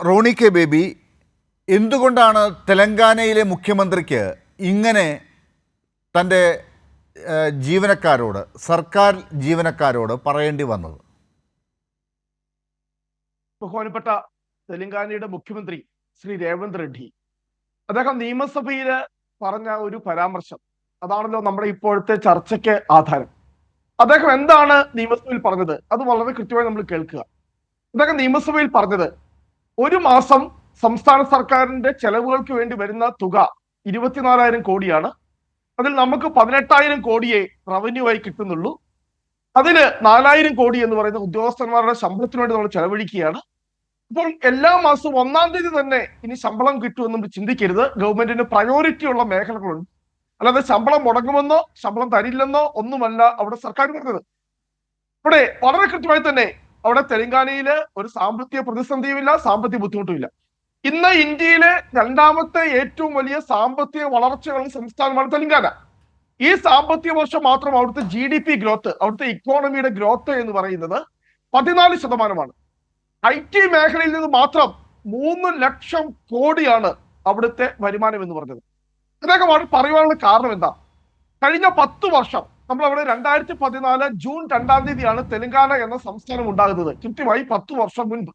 Roni K baby, എന്തുകൊണ്ടാണ് തെലങ്കാനയിലെ മുഖ്യമന്ത്രിക്ക് ഇങ്ങനെ തൻ്റെ ജീവനക്കാരോട്, സർക്കാർ ജീവനക്കാരോട് പറയേണ്ടി വന്നത്? ബഹുമാനപ്പെട്ട തെലങ്കാനയുടെ മുഖ്യമന്ത്രി ശ്രീ രേവന്ത് റെഡ്ഡി അദ്ദേഹം നിയമസഭയിൽ പറഞ്ഞ ഒരു പരാമർശം അതാണല്ലോ നമ്മുടെ ഇപ്പോഴത്തെ ചർച്ചയ്ക്ക് ആധാരം. അദ്ദേഹം എന്താണ് നിയമസഭയിൽ പറഞ്ഞത് അത് വളരെ കൃത്യമായി നമ്മൾ കേൾക്കുക. അദ്ദേഹം നിയമസഭയിൽ പറഞ്ഞത്, ഒരു മാസം സംസ്ഥാന സർക്കാരിന്റെ ചെലവുകൾക്ക് വേണ്ടി വരുന്ന തുക 24,000 കോടിയാണ്. അതിൽ നമുക്ക് 18,000 കോടിയെ റവന്യൂ ആയി കിട്ടുന്നുള്ളൂ. അതിന് 4,000 കോടി എന്ന് പറയുന്ന ഉദ്യോഗസ്ഥന്മാരുടെ ശമ്പളത്തിന് വേണ്ടി നമ്മൾ ചെലവഴിക്കുകയാണ്. അപ്പോൾ എല്ലാ മാസവും 1-ാം തീയതി തന്നെ ഇനി ശമ്പളം കിട്ടുമെന്ന് നമ്മൾ ചിന്തിക്കരുത്. ഗവൺമെന്റിന് പ്രയോറിറ്റി ഉള്ള മേഖലകളുണ്ട്. അല്ലാതെ ശമ്പളം മുടങ്ങുമെന്നോ ശമ്പളം തരില്ലെന്നോ ഒന്നുമല്ല അവിടെ സർക്കാർ പറഞ്ഞത്. ഇവിടെ വളരെ കൃത്യമായി തന്നെ അവിടെ തെലങ്കാനയില് ഒരു സാമ്പത്തിക പ്രതിസന്ധിയുമില്ല, സാമ്പത്തിക ബുദ്ധിമുട്ടുമില്ല. ഇന്ന് ഇന്ത്യയിലെ 2ാമത്തെ ഏറ്റവും വലിയ സാമ്പത്തിക വളർച്ചയുള്ള സംസ്ഥാനമാണ് തെലങ്കാന. ഈ സാമ്പത്തിക വർഷം മാത്രം അവിടുത്തെ GDP ഗ്രോത്ത്, അവിടുത്തെ ഇക്കോണമിയുടെ ഗ്രോത്ത് എന്ന് പറയുന്നത് 14%. IT മേഖലയിൽ നിന്ന് മാത്രം 3 ലക്ഷം കോടിയാണ് അവിടുത്തെ വരുമാനം എന്ന് പറഞ്ഞത്. അദ്ദേഹം അവിടെ പറയുവാനുള്ള കാരണം എന്താ? കഴിഞ്ഞ 10 വർഷം നമ്മൾ അവിടെ 2014 ജൂൺ 2-ാം തീയതിയാണ് തെലങ്കാന എന്ന സംസ്ഥാനം ഉണ്ടാകുന്നത്. കൃത്യമായി 10 വർഷം മുൻപ്.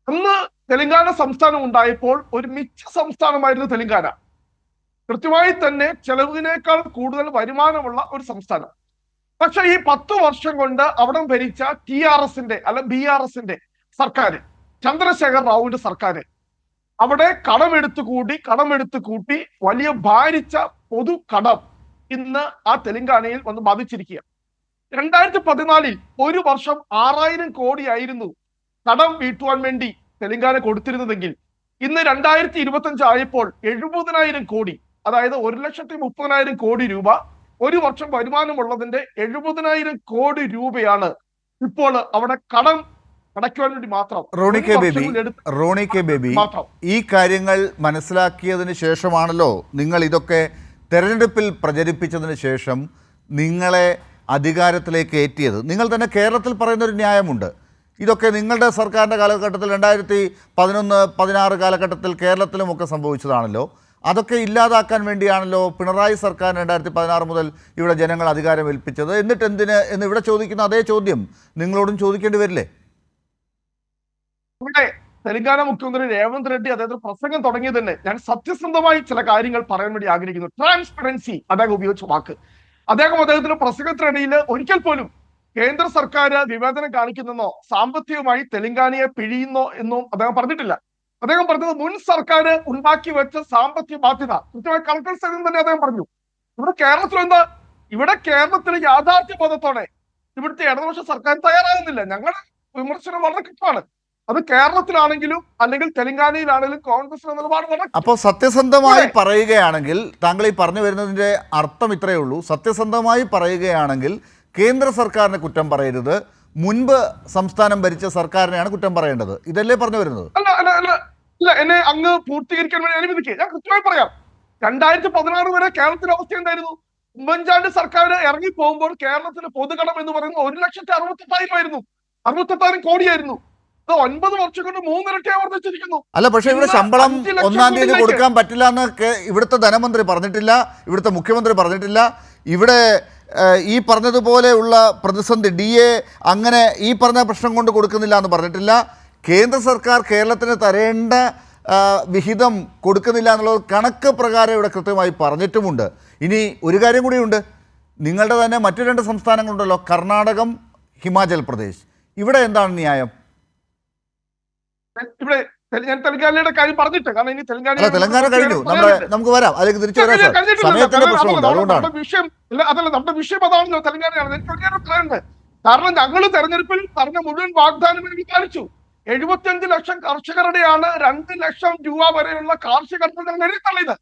അന്ന് തെലങ്കാന സംസ്ഥാനം ഉണ്ടായപ്പോൾ ഒരു മിച്ച സംസ്ഥാനമായിരുന്നു തെലങ്കാന. കൃത്യമായി തന്നെ ചെലവിനേക്കാൾ കൂടുതൽ വരുമാനമുള്ള ഒരു സംസ്ഥാനം. പക്ഷെ ഈ 10 വർഷം കൊണ്ട് അവിടെ ഭരിച്ച TRSന്റെ അല്ല BRSന്റെ സർക്കാർ, ചന്ദ്രശേഖർ റാവുവിന്റെ സർക്കാർ, അവിടെ കടമെടുത്ത് കൂട്ടി വലിയ ഭാരിച്ച പൊതു കടം ഇന്ന് ആ തെലങ്കാനയിൽ വന്ന് ബാധിച്ചിരിക്കുക. 2014 ഒരു വർഷം 6,000 കോടിയായിരുന്നു കടം വീട്ടുവാൻ വേണ്ടി തെലങ്കാന കൊടുത്തിരുന്നതെങ്കിൽ ഇന്ന് 2025 ആയപ്പോൾ 70,000 കോടി, അതായത് 1,30,000 കോടി രൂപ ഒരു വർഷം വരുമാനമുള്ളതിന്റെ 70,000 കോടി രൂപയാണ് ഇപ്പോൾ അവിടെ കടം അടയ്ക്കുവാൻ വേണ്ടി മാത്രം. റോണി കെ ബേബി, ഈ കാര്യങ്ങൾ മനസ്സിലാക്കിയതിന് ശേഷമാണല്ലോ നിങ്ങൾ ഇതൊക്കെ തെരഞ്ഞെടുപ്പിൽ പ്രചരിപ്പിച്ചതിന് ശേഷം നിങ്ങളെ അധികാരത്തിലേക്ക് എത്തിയത്. നിങ്ങൾ തന്നെ കേരളത്തിൽ പറയുന്നൊരു ന്യായമുണ്ട്. ഇതൊക്കെ നിങ്ങളുടെ സർക്കാരിൻ്റെ കാലഘട്ടത്തിൽ 2011-16 കാലഘട്ടത്തിൽ കേരളത്തിലുമൊക്കെ സംഭവിച്ചതാണല്ലോ. അതൊക്കെ ഇല്ലാതാക്കാൻ വേണ്ടിയാണല്ലോ പിണറായി സർക്കാർ 2016 മുതൽ ഇവിടെ ജനങ്ങൾ അധികാരം ഏൽപ്പിച്ചത്. എന്നിട്ട് എന്തിന് എന്ന് ഇവിടെ ചോദിക്കുന്ന അതേ ചോദ്യം നിങ്ങളോടും ചോദിക്കേണ്ടി വരില്ലേ? ഇവിടെ തെലങ്കാന മുഖ്യമന്ത്രി രേവന്ത് റെഡ്ഡി അദ്ദേഹത്തിന് പ്രസംഗം തുടങ്ങിയത് തന്നെ ഞാൻ സത്യസന്ധമായി ചില കാര്യങ്ങൾ പറയാൻ വേണ്ടി ആഗ്രഹിക്കുന്നു. ട്രാൻസ്പെറൻസി അദ്ദേഹം ഉപയോഗിച്ച വാക്ക്. അദ്ദേഹത്തിന്റെ പ്രസംഗത്തിനിടയിൽ ഒരിക്കൽ പോലും കേന്ദ്ര സർക്കാർ വിവേചനം കാണിക്കുന്നെന്നോ സാമ്പത്തികമായി തെലങ്കാനയെ പിഴിയുന്നോ എന്നും അദ്ദേഹം പറഞ്ഞിട്ടില്ല. അദ്ദേഹം പറഞ്ഞത് മുൻ സർക്കാർ ഉണ്ടാക്കി വെച്ച സാമ്പത്തിക ബാധ്യത കൃത്യമായി കളക്ടർ സൈഡിൽ തന്നെ അദ്ദേഹം പറഞ്ഞു. ഇവിടെ കേരളത്തിൽ എന്താ? ഇവിടെ കേരളത്തിലെ യാഥാർത്ഥ്യ ബോധത്തോടെ ഇവിടുത്തെ ഇടതുപക്ഷ സർക്കാർ തയ്യാറാകുന്നില്ല. ഞങ്ങളുടെ വിമർശനം വളരെ കൃത്യമാണ്. അത് കേരളത്തിലാണെങ്കിലും അല്ലെങ്കിൽ തെലങ്കാനയിലാണെങ്കിലും കോൺഗ്രസ് നിലപാട് വളരെ. അപ്പോൾ സത്യസന്ധമായി പറയുകയാണെങ്കിൽ, താങ്കൾ ഈ പറഞ്ഞു വരുന്നതിന്റെ അർത്ഥം ഇത്രയേ ഉള്ളൂ, സത്യസന്ധമായി പറയുകയാണെങ്കിൽ കേന്ദ്ര സർക്കാരിനെ കുറ്റം പറയരുത്, മുൻപ് സംസ്ഥാനം ഭരിച്ച സർക്കാരിനെയാണ് കുറ്റം പറയേണ്ടത്. ഇതല്ലേ പറഞ്ഞു വരുന്നത്? അല്ല, എന്നെ അങ്ങ് പൂർത്തീകരിക്കാൻ വേണ്ടി അനുവദിക്കുക. ഞാൻ കൃത്യമായി പറയാം. 2016 വരെ കേരളത്തിന്റെ അവസ്ഥ എന്തായിരുന്നു? ഉമ്മൻചാണ്ടി സർക്കാർ ഇറങ്ങി പോകുമ്പോൾ കേരളത്തിലെ പൊതുകടം എന്ന് പറയുന്നത് 1,68,000 ആയിരുന്നു, 68,000 കോടിയായിരുന്നു. അത് 9 വർഷം കൊണ്ട് 3 ഇരട്ടിയായി വർദ്ധിച്ചിരിക്കുന്നു. അല്ല, പക്ഷെ ഇവിടെ ശമ്പളം 1-ാം തീയതി കൊടുക്കാൻ പറ്റില്ല എന്ന് ഇവിടുത്തെ ധനമന്ത്രി പറഞ്ഞിട്ടില്ല, ഇവിടുത്തെ മുഖ്യമന്ത്രി പറഞ്ഞിട്ടില്ല. ഇവിടെ ഈ പറഞ്ഞതുപോലെയുള്ള പ്രതിസന്ധി DA അങ്ങനെ ഈ പറഞ്ഞ പ്രശ്നം കൊണ്ട് കൊടുക്കുന്നില്ല എന്ന് പറഞ്ഞിട്ടില്ല. കേന്ദ്ര സർക്കാർ കേരളത്തിന് തരേണ്ട വിഹിതം കൊടുക്കുന്നില്ല എന്നുള്ളത് കണക്ക് പ്രകാരം ഇവിടെ കൃത്യമായി പറഞ്ഞിട്ടുമുണ്ട്. ഇനി ഒരു കാര്യം കൂടിയുണ്ട്, നിങ്ങളുടെ തന്നെ മറ്റു 2 സംസ്ഥാനങ്ങളുണ്ടല്ലോ, കർണാടകം, ഹിമാചൽ പ്രദേശ്. ഇവിടെ എന്താണ് ന്യായം? ഇവിടെ ഞാൻ തെലങ്കാനയുടെ കാര്യം പറഞ്ഞിട്ട്, കാരണം ഇനി തെലങ്കാന കഴിഞ്ഞു, നമുക്ക് വരാം, അതിലേക്ക് തിരിച്ചു വരാം. വിഷയം അതല്ല, നമ്മുടെ വിഷയം അതാണല്ലോ, തെലങ്കാനയാണ്. തെലങ്കാന പറയുന്നത് കാരണം ഞങ്ങൾ തെരഞ്ഞെടുപ്പിൽ പറഞ്ഞ മുഴുവൻ വാഗ്ദാനം എനിക്ക് കാണിച്ചു. 75 ലക്ഷം കർഷകരുടെയാണ് 2 ലക്ഷം രൂപ വരെയുള്ള കാർഷിക ഞങ്ങൾ എഴുതിത്തള്ളിയത്.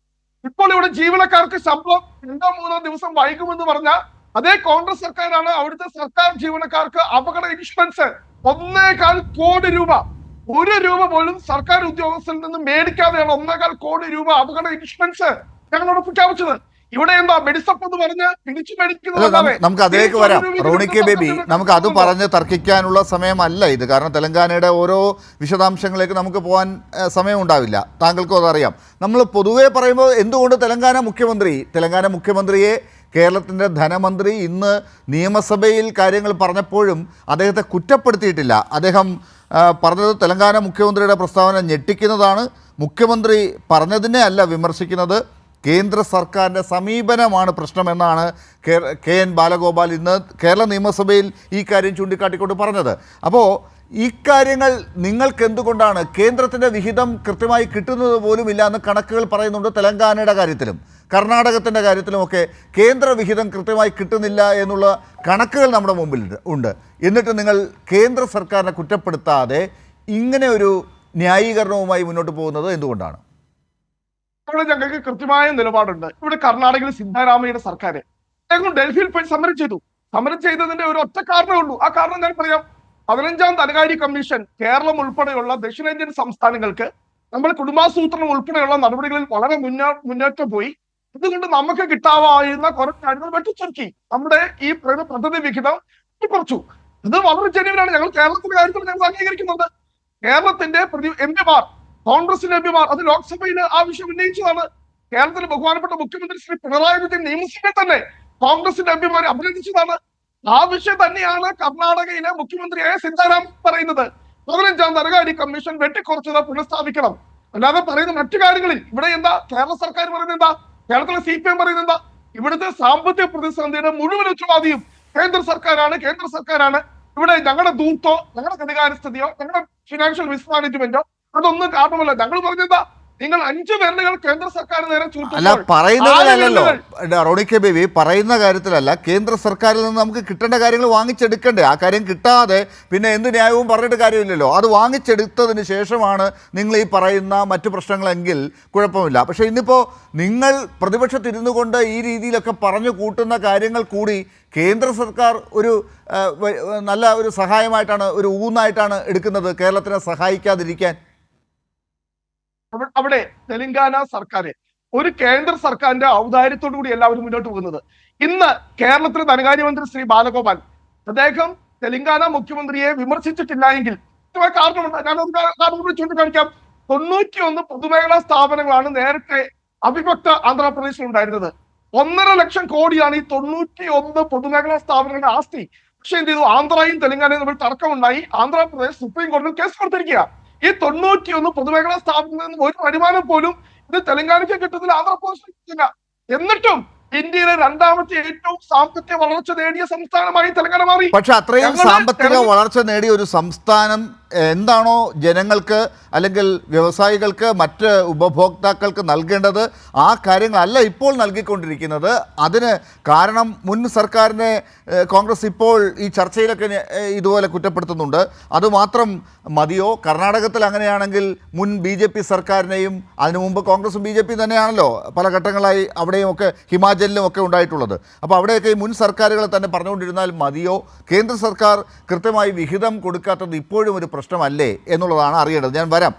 ഇപ്പോൾ ഇവിടെ ജീവനക്കാർക്ക് ശമ്പളം 2-3 ദിവസം വൈകുമെന്ന് പറഞ്ഞ അതേ കോൺഗ്രസ് സർക്കാരാണ് അവിടുത്തെ സർക്കാർ ജീവനക്കാർക്ക് അപകട ഇൻഷുറൻസ് 1,4 കോടി രൂപ, 1 രൂപ പോലും സർക്കാർ ഉദ്യോഗസ്ഥരിൽ നിന്ന് മേടിക്കാതെയാണ് 1,4 കോടി രൂപ അപകട ഇൻഷുറൻസ് ഞങ്ങളോട് പ്രഖ്യാപിച്ചത്. ഇവിടെ എന്താ മെഡിസപ്പ് എന്ന് പറഞ്ഞ് പിടിച്ചു അല്ല, മേടിക്കുന്നതല്ലാതെ നമുക്ക് അതിലേക്ക് വരാം. റോണി കെ ബേബി, നമുക്ക് അത് സംബന്ധിച്ച് പറഞ്ഞ് തർക്കിക്കാനുള്ള സമയമല്ല ഇത്. കാരണം തെലങ്കാനയുടെ ഓരോ വിശദാംശങ്ങളിലേക്ക് നമുക്ക് പോകാൻ സമയം ഉണ്ടാവില്ല. താങ്കൾക്കും അതറിയാം. നമ്മൾ പൊതുവേ പറയുമ്പോൾ എന്തുകൊണ്ട് തെലങ്കാന മുഖ്യമന്ത്രിയെ കേരളത്തിൻ്റെ ധനമന്ത്രി ഇന്ന് നിയമസഭയിൽ കാര്യങ്ങൾ പറഞ്ഞപ്പോഴും അദ്ദേഹത്തെ കുറ്റപ്പെടുത്തിയിട്ടില്ല. അദ്ദേഹം പറഞ്ഞത് തെലങ്കാന മുഖ്യമന്ത്രിയുടെ പ്രസ്താവന ഞെട്ടിക്കുന്നതാണ്, മുഖ്യമന്ത്രി പറഞ്ഞതിനെ അല്ല വിമർശിക്കുന്നത്, കേന്ദ്ര സർക്കാരിൻ്റെ സമീപനമാണ് പ്രശ്നമെന്നാണ് കെ എൻ ബാലഗോപാൽ ഇന്ന് കേരള നിയമസഭയിൽ ഈ കാര്യം ചൂണ്ടിക്കാട്ടിക്കൊണ്ട് പറഞ്ഞത്. അപ്പോൾ ഇക്കാര്യങ്ങൾ നിങ്ങൾക്ക് എന്തുകൊണ്ടാണ് കേന്ദ്രത്തിൻ്റെ വിഹിതം കൃത്യമായി കിട്ടുന്നത് പോലും ഇല്ല എന്ന് കണക്കുകൾ പറയുന്നുണ്ട്. തെലങ്കാനയുടെ കാര്യത്തിലും കർണാടകത്തിൻ്റെ കാര്യത്തിലുമൊക്കെ കേന്ദ്ര വിഹിതം കൃത്യമായി കിട്ടുന്നില്ല എന്നുള്ള കണക്കുകൾ നമ്മുടെ മുമ്പിൽ ഉണ്ട്. എന്നിട്ട് നിങ്ങൾ കേന്ദ്ര സർക്കാരിനെ കുറ്റപ്പെടുത്താതെ ഇങ്ങനെ ഒരു ന്യായീകരണവുമായി മുന്നോട്ട് പോകുന്നത് എന്തുകൊണ്ടാണ്? ഇവിടെ ഞങ്ങൾക്ക് കൃത്യമായ നിലപാടുണ്ട്. ഇവിടെ കർണാടകയിൽ സിദ്ധരാമയ്യയുടെ സർക്കാർ അദ്ദേഹം ഡൽഹിയിൽ പോയി സമരം ചെയ്തു. സമരം ചെയ്തതിന്റെ ഒരു ഒറ്റ കാരണമേ ഉള്ളൂ. ആ കാരണം ഞാൻ പറയാം. 15ാം ധനകാര്യ കമ്മീഷൻ കേരളം ഉൾപ്പെടെയുള്ള ദക്ഷിണേന്ത്യൻ സംസ്ഥാനങ്ങൾക്ക് നമ്മൾ കുടുംബാസൂത്രണം ഉൾപ്പെടെയുള്ള നടപടികളിൽ വളരെ മുന്നേറ്റം പോയി. അതുകൊണ്ട് നമുക്ക് കിട്ടാവുന്ന കുറെ കാര്യങ്ങൾ വെട്ടിച്ചുരുക്കി നമ്മുടെ ഈ പദ്ധതി വിഹിതം കുറച്ചു. ഇത് വളരെ ജനുവിനാണ്. ഞങ്ങൾ കേരളത്തിന്റെ കാര്യത്തിൽ ഞങ്ങൾ അംഗീകരിക്കുന്നുണ്ട്. കേരളത്തിന്റെ എംപിമാർ, കോൺഗ്രസിന്റെ എംപിമാർ അത് ലോക്സഭയിൽ ആ വിഷയം ഉന്നയിച്ചതാണ്. കേരളത്തിലെ ബഹുമാനപ്പെട്ട മുഖ്യമന്ത്രി ശ്രീ പിണറായി വിജയൻ നിയമസഭയിൽ തന്നെ കോൺഗ്രസിന്റെ എംപിമാരെ അഭിനന്ദിച്ചതാണ്. ആ വിഷയം തന്നെയാണ് കർണാടകയിലെ മുഖ്യമന്ത്രിയായ സിദ്ധരാമയ്യ പറയുന്നത്. 15ാം ധനകാര്യ കമ്മീഷൻ വെട്ടിക്കുറച്ചത് പുനഃസ്ഥാപിക്കണം. അല്ലാതെ പറയുന്ന മറ്റു കാര്യങ്ങളിൽ ഇവിടെ എന്താ കേരള സർക്കാർ പറയുന്നത് എന്താ, കേരളത്തിലെ CPM പറയുന്നത് എന്താ, ഇവിടുത്തെ സാമ്പത്തിക പ്രതിസന്ധിയുടെ മുഴുവൻ ഉത്തരവാദിയും കേന്ദ്ര സർക്കാരാണ്. ഇവിടെ ഞങ്ങളുടെ ദൂർത്തോ ഞങ്ങളുടെ ധനകാര്യസ്ഥിതിയോ ഞങ്ങളുടെ ഫിനാൻഷ്യൽ മിസ്മാനേജ്മെന്റോ അതൊന്നും കാരണമല്ല. ഞങ്ങൾ പറഞ്ഞെന്താ, നിങ്ങൾ 5 വിരലുകൾ കേന്ദ്ര സർക്കാർ നേരെ അല്ല, പറയുന്നതിലല്ലോ റോണി കെ ബേബി, പറയുന്ന കാര്യത്തിലല്ല, കേന്ദ്ര സർക്കാരിൽ നിന്ന് നമുക്ക് കിട്ടേണ്ട കാര്യങ്ങൾ വാങ്ങിച്ചെടുക്കണ്ടേ? ആ കാര്യം കിട്ടാതെ പിന്നെ എന്ത് ന്യായവും പറഞ്ഞിട്ട് കാര്യമില്ലല്ലോ. അത് വാങ്ങിച്ചെടുത്തതിന് ശേഷമാണ് നിങ്ങൾ ഈ പറയുന്ന മറ്റു പ്രശ്നങ്ങളെങ്കിൽ കുഴപ്പമില്ല. പക്ഷേ ഇന്നിപ്പോൾ നിങ്ങൾ പ്രതിപക്ഷത്തിരുന്നു കൊണ്ട് ഈ രീതിയിലൊക്കെ പറഞ്ഞു കൂട്ടുന്ന കാര്യങ്ങൾ കൂടി കേന്ദ്ര സർക്കാർ ഒരു നല്ല ഒരു സഹായമായിട്ടാണ്, ഒരു ഊന്നായിട്ടാണ് എടുക്കുന്നത് കേരളത്തിനെ സഹായിക്കാതിരിക്കാൻ. അവിടെ തെലങ്കാന സർക്കാർ ഒരു കേന്ദ്ര സർക്കാരിന്റെ ഔദാര്യത്തോടു കൂടി എല്ലാവരും മുന്നോട്ട് പോകുന്നത്. ഇന്ന് കേരളത്തിലെ ധനകാര്യമന്ത്രി ശ്രീ ബാലഗോപാൽ അദ്ദേഹം തെലങ്കാന മുഖ്യമന്ത്രിയെ വിമർശിച്ചിട്ടില്ല എങ്കിൽ കാരണമുണ്ട്. ഞാനത് കാരണം കൂടി ചൂണ്ടിക്കാണിക്കാം. 91 പൊതുമേഖലാ സ്ഥാപനങ്ങളാണ് നേരത്തെ അവിഭക്ത ആന്ധ്രാപ്രദേശിൽ ഉണ്ടായിരുന്നത്. 1.5 ലക്ഷം കോടിയാണ് ഈ 91 പൊതുമേഖലാ സ്ഥാപനങ്ങളുടെ ആസ്തി. പക്ഷെ എന്ത് ചെയ്തു, ആന്ധ്രയും തെലങ്കാനയും തമ്മിൽ തർക്കമുണ്ടായി. ആന്ധ്രാപ്രദേശ് സുപ്രീം കോടതിയിൽ കേസ് കൊടുത്തിരിക്കുക. ഈ 91 പൊതുമേഖലാ സ്ഥാപനങ്ങളിൽ നിന്ന് ഒരു വരുമാനം പോലും ഇത് തെലങ്കാനയ്ക്ക് കിട്ടുന്നില്ല, ആന്ധ്രാപ്രദേശിന് കിട്ടുന്നില്ല. എന്നിട്ടും ഇന്ത്യയിലെ 2ാമത്തെ ഏറ്റവും സാമ്പത്തിക വളർച്ച നേടിയ സംസ്ഥാനമായി തെലങ്കാന മാറി. പക്ഷെ അത്രയും സാമ്പത്തിക വളർച്ച നേടിയ ഒരു സംസ്ഥാനം എന്താണോ ജനങ്ങൾക്ക് അല്ലെങ്കിൽ വ്യവസായികൾക്ക് മറ്റ് ഉപഭോക്താക്കൾക്ക് നൽകേണ്ടത് ആ കാര്യങ്ങളല്ല ഇപ്പോൾ നൽകിക്കൊണ്ടിരിക്കുന്നത്. അതിന് കാരണം മുൻ സർക്കാരിനെ കോൺഗ്രസ് ഇപ്പോൾ ഈ ചർച്ചയിലൊക്കെ ഇതുപോലെ കുറ്റപ്പെടുത്തുന്നുണ്ട്. അതുമാത്രം മതിയോ? കർണാടകത്തിൽ അങ്ങനെയാണെങ്കിൽ മുൻ BJP സർക്കാരിനെയും അതിനു മുമ്പ് കോൺഗ്രസും BJP തന്നെയാണല്ലോ പല ഘട്ടങ്ങളായി അവിടെയും ഒക്കെ ഹിമാചലിലും ഒക്കെ ഉണ്ടായിട്ടുള്ളത്. അപ്പോൾ അവിടെയൊക്കെ ഈ മുൻ സർക്കാരുകളെ തന്നെ പറഞ്ഞുകൊണ്ടിരുന്നാൽ മതിയോ? കേന്ദ്ര സർക്കാർ കൃത്യമായി വിഹിതം കൊടുക്കാത്തത് ഇപ്പോഴും ഒരു പ്രശ്നമല്ലേ എന്നുള്ളതാണ് അറിയേണ്ടത്. ഞാൻ വരാം